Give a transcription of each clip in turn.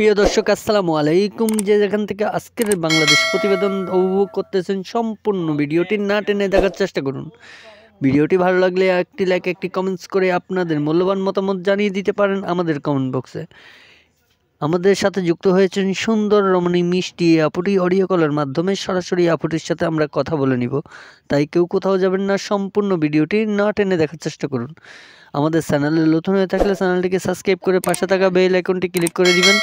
প্রিয় দর্শক আসসালামু আলাইকুম। যে যেখান থেকে আজকের বাংলাদেশ প্রতিবেদন উপভোগ করতেছেন সম্পূর্ণ ভিডিওটি না টেনে দেখার চেষ্টা করুন। ভিডিওটি ভালো লাগলে একটি লাইক একটি কমেন্টস করে আপনাদের মূল্যবান মতামত জানিয়ে দিতে পারেন আমাদের কমেন্ট বক্সে। আমাদের সাথে যুক্ত হয়েছেন সুন্দর রমণী মিষ্টি আপুটি অডিও কলের মাধ্যমে। সরাসরি আপুটির সাথে আমরা কথা বলে নিব, তাই কেউ কোথাও যাবেন না, সম্পূর্ণ ভিডিওটি না টেনে দেখার চেষ্টা করুন। আমাদের চ্যানেলে নতুন হয়ে থাকলে চ্যানেলটিকে সাবস্ক্রাইব করে পাশে থাকা বেল আইকনটি ক্লিক করে দিবেন।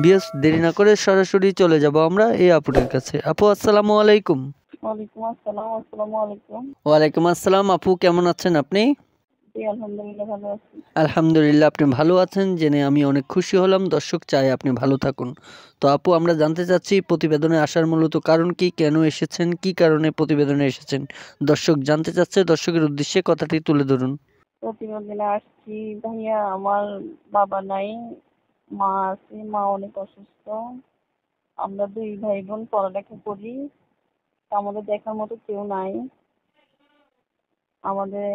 বিয়াস দেরি না করে সরাসরি চলে যাব আমরা এই আপুটির কাছে। আপু আসসালামু আলাইকুম। ওয়ালাইকুম আসসালাম। আসসালামু আলাইকুম। ওয়ালাইকুম আসসালাম। আপু কেমন আছেন আপনি? জি, আলহামদুলিল্লাহ ভালো আছি। আলহামদুলিল্লাহ, আপনি ভালো আছেন জেনে আমি অনেক খুশি হলাম। দর্শক চাই আপনি ভালো থাকুন। তো আপু, আমরা জানতে চাচ্ছি প্রতিবেদনে আসার মূলত কারণ কি, কেন এসেছেন, কি কারণে প্রতিবেদনে এসেছেন? দর্শক জানতে চাচ্ছে, দর্শকের উদ্দেশ্যে কথাটি তুলে ধরুন। প্রতিবেদনে আসছি ভাইয়া, আমার বাবা নাই, মা আছে, মা অনেক অসুস্থ। আমরা দুই ভাই বোন পড়ালেখা করি, আমাদের দেখার মতো কেউ নাই। আমাদের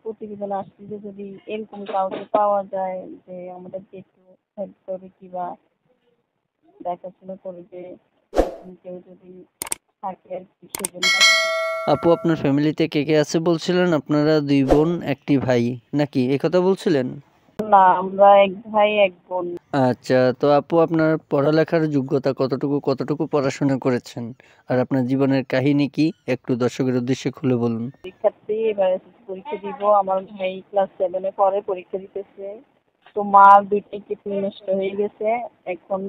প্রতিবেদনে আসছি যে যদি এরকম কাউকে পাওয়া যায় যে আমাদেরকে একটু হেল্প করবে কিংবা দেখাশোনা করবে, এরকম কেউ যদি থাকে আর কি, সেজন্য। আপু, আপনার ফ্যামিলিতে কে কে আছে বলছিলেন? আপনারা দুই বোন একটি ভাই নাকি একথা বলছিলেন? না, আমরা এক ভাই এক বোন। আচ্ছা, তো আপু আপনার পড়ালেখার যোগ্যতা কতটুকু, কতটুকু পড়াশোনা করেছেন, আর আপনার জীবনের কাহিনী কি একটু দর্শকের উদ্দেশ্যে খুলে বলুন। পরীক্ষার্থী, এবার এসএসসি পরীক্ষা দিব। আমার ভাই ক্লাস 7-এ পড়ে, পরীক্ষা দিতেছে। তো মা দুইটাই কিডনি নষ্ট হয়ে গেছে। এখন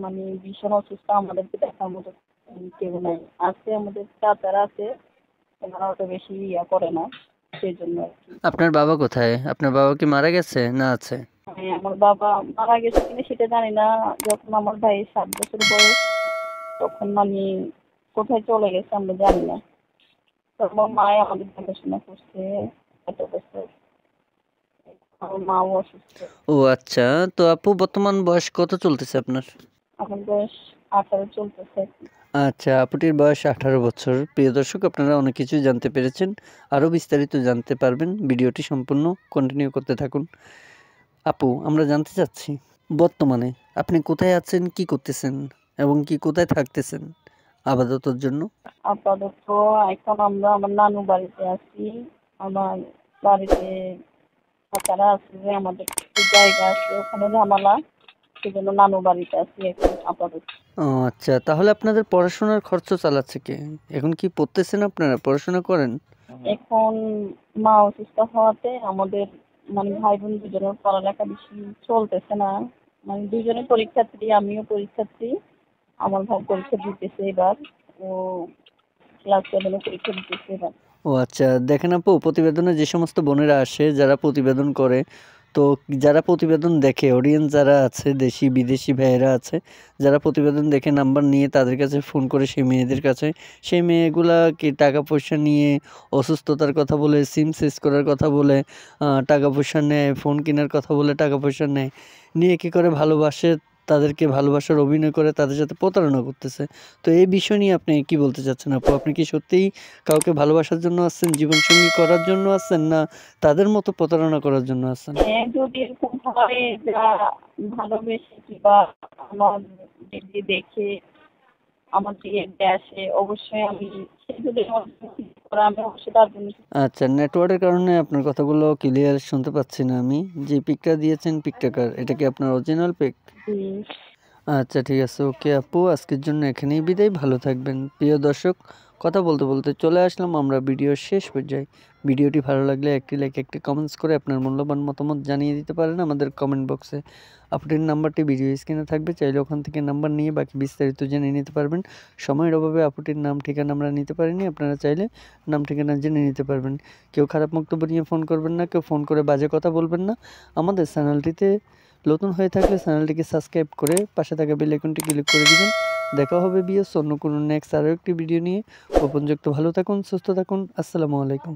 ভীষণ অসুস্থ, আমাদেরকে দেখার মতো কেউ নাই। আছে আমাদের চাচারা আছে, ওনারা অত বেশি করে না, সেই জন্য আর কি। আপনার বাবা কোথায়? আপনার বাবা কি মারা গেছে না আছে? আমার বাবা মারা গেছে কিনা সেটা জানি না। যখন আমার ভাইয়ের 7 বছর বয়স, তখন কোথায় চলে গেছে আমরা জানি না। তো আমার মাই আমাদের দেখাশোনা করছে এত বছর। আমার মাও অসুস্থ। ও আচ্ছা, তো আপু বর্তমান বয়স কত চলতেছে আপনার? আমার বয়স 18 চলতেছে। আচ্ছা, আপুটির বয়স 18 বছর। প্রিয় দর্শক, আপনারা অনেক কিছু জানতে পেরেছেন, আরও বিস্তারিত জানতে পারবেন। ভিডিওটি সম্পূর্ণ কন্টিনিউ করতে থাকুন। আপু, আমরা জানতে চাচ্ছি বর্তমানে আপনি কোথায় আছেন, কি করতেছেন এবং কি কোথায় থাকতেছেন আপাততর জন্য? আপাতত এখন আমরা আমার নানু বাড়িতে আছি। আমার বাড়িতে কাকারা আছে, যে আমাদের একটু জায়গা আছে ওখানে ঝামেলা, সেজন্য নানু বাড়িতে আছি এখন আপাতত। ও আচ্ছা, তাহলে আপনাদের পড়াশোনার খরচ চালাচ্ছে কে? এখন কি পড়তেছেন, আপনারা পড়াশোনা করেন? এখন মা অসুস্থ হওয়াতে আমাদের ভাই বোন দুজনের পড়ালেখা বেশি চলতেছে না। দুজনে পরীক্ষার্থী, আমিও পরীক্ষার্থী। আমার ভাই পরীক্ষা দিতেছে এবার, ও ক্লাস 7-এ পরীক্ষা দিতেছে এবার। ও আচ্ছা, দেখেন আপু, প্রতিবেদনে যে সমস্ত বোনেরা আসে যারা প্রতিবেদন করে, তো যারা প্রতিবেদন দেখে, অডিয়েন্স যারা আছে, দেশি বিদেশি ভাইয়েরা আছে, যারা প্রতিবেদন দেখে নাম্বার নিয়ে তাদের কাছে ফোন করে সেই মেয়েদের কাছে, সেই মেয়েগুলা কি টাকা পয়সা নিয়ে অসুস্থতার কথা বলে, সিম চেঞ্জ করার কথা বলে টাকা পয়সা নেয়, ফোন কেনার কথা বলে টাকা পয়সা নেয়, নিয়ে কী করে ভালোবাসে, তাদেরকে ভালোবাসার অভিনয় করে তাদের সাথে প্রতারণা করতেছে। তো এই বিষয় নিয়ে আপনি কি বলতে চাচ্ছেন আপু? আপনি কি সত্যিই কাউকে ভালোবাসার জন্য আসছেন, জীবনসঙ্গী করার জন্য আসছেন, না তাদের মতো প্রতারণা করার জন্য আসছেন? হ্যাঁ, যদি এরকম হয় যা ভালোবেসে কিংবা আমার দিদি দেখে আমার দিকে আসে, অবশ্যই আমি, সে যদি আমার সাথে করে, আমি অবশ্যই তার জন্য। আচ্ছা, নেটওয়ার্কের কারণে আপনার কথাগুলো ক্লিয়ার শুনতে পাচ্ছি না আমি। যে পিকটা দিয়েছেন, পিকটা কার? এটা কি আপনার অরিজিনাল পিক? আচ্ছা ঠিক আছে, ওকে আপু, আজকের জন্য এখানেই বিদায়। ভালো থাকবেন। প্রিয় দর্শক, কথা বলতে বলতে চলে আসলাম আমরা ভিডিওর শেষ পর্যায়ে। ভিডিওটি ভালো লাগলে একটি লাইক একটি কমেন্টস করে আপনার মূল্যবান মতামত জানিয়ে দিতে পারেন আমাদের কমেন্ট বক্সে। আপনার নাম্বারটি ভিডিও স্ক্রিনে থাকবে, চাইলে ওখান থেকে নাম্বার নিয়ে বাকি বিস্তারিত জেনে নিতে পারবেন। সময়ের অভাবে আপুটির নাম ঠিকানা আমরা নিতে পারিনি, আপনারা চাইলে নাম ঠিকানা জেনে নিতে পারবেন। কেউ খারাপ বক্তব্য নিয়ে ফোন করবেন না, কেউ ফোন করে বাজে কথা বলবেন না। আমাদের চ্যানেলটিতে নতুন হয়ে থাকলে চ্যানেলটিকে সাবস্ক্রাইব করে পাশে থাকা বেল আইকনটি ক্লিক করে দিবেন। দেখা হবে বিয়াস অন্য কোনো নেক্সট আরও একটি ভিডিও নিয়ে। গোপনযুক্ত ভালো থাকুন, সুস্থ থাকুন। আসসালামু আলাইকুম।